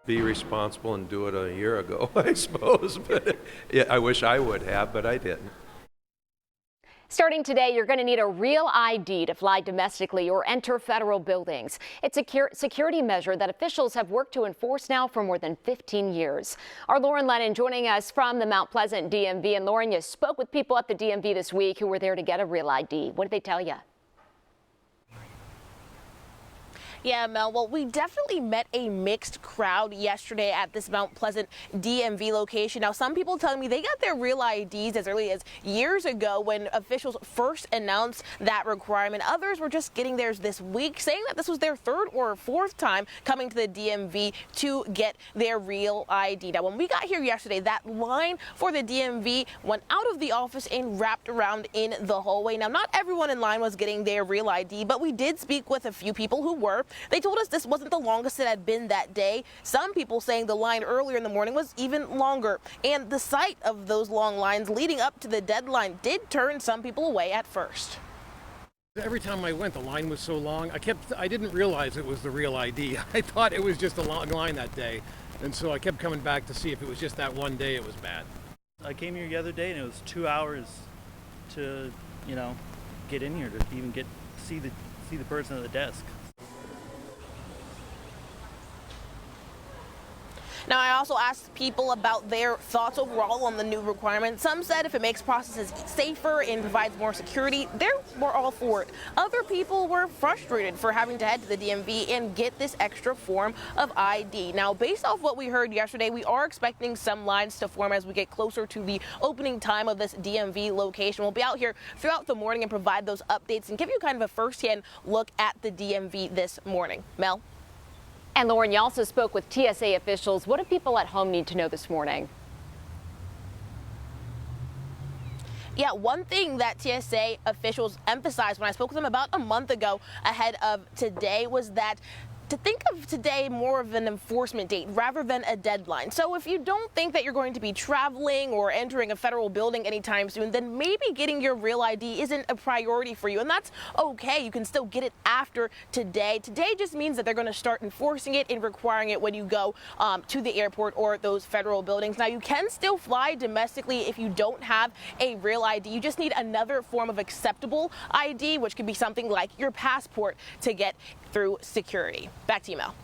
Be responsible and do it a year ago, I suppose. But yeah, I wish I would have, but I didn't. Starting today, you're going to need a real ID to fly domestically or enter federal buildings. It's a security measure that officials have worked to enforce now for more than 15 years. Our Lauren Lennon joining us from the Mount Pleasant DMV. And Lauren, you spoke with people at the DMV this week who were there to get a real ID. What did they tell you? Yeah, Mel, well, we definitely met a mixed crowd yesterday at this Mount Pleasant DMV location. Now, some people telling me they got their real IDs as early as years ago when officials first announced that requirement. Others were just getting theirs this week, saying that this was their third or fourth time coming to the DMV to get their real ID. Now, when we got here yesterday, that line for the DMV went out of the office and wrapped around in the hallway. Now, not everyone in line was getting their real ID, but we did speak with a few people who were. They told us this wasn't the longest it had been that day. Some people saying the line earlier in the morning was even longer. And the sight of those long lines leading up to the deadline did turn some people away at first. Every time I went, the line was so long. I didn't realize it was the real ID. I thought it was just a long line that day. And so I kept coming back to see if it was just that one day it was bad. I came here the other day and it was 2 hours to, get in here to even see the person at the desk. Now, I also asked people about their thoughts overall on the new requirement. Some said if it makes processes safer and provides more security, they were all for it. Other people were frustrated for having to head to the DMV and get this extra form of ID. Now, based off what we heard yesterday, we are expecting some lines to form as we get closer to the opening time of this DMV location. We'll be out here throughout the morning and provide those updates and give you kind of a first-hand look at the DMV this morning. Mel? And Lauren, you also spoke with TSA officials. What do people at home need to know this morning? Yeah, one thing that TSA officials emphasized when I spoke with them about a month ago ahead of today was that to think of today more of an enforcement date rather than a deadline. So if you don't think that you're going to be traveling or entering a federal building anytime soon, then maybe getting your real ID isn't a priority for you. And that's okay. You can still get it after today. Today just means that they're going to start enforcing it and requiring it when you go to the airport or those federal buildings. Now, you can still fly domestically if you don't have a real ID. You just need another form of acceptable ID, which could be something like your passport to get through security. Back to you, Mel.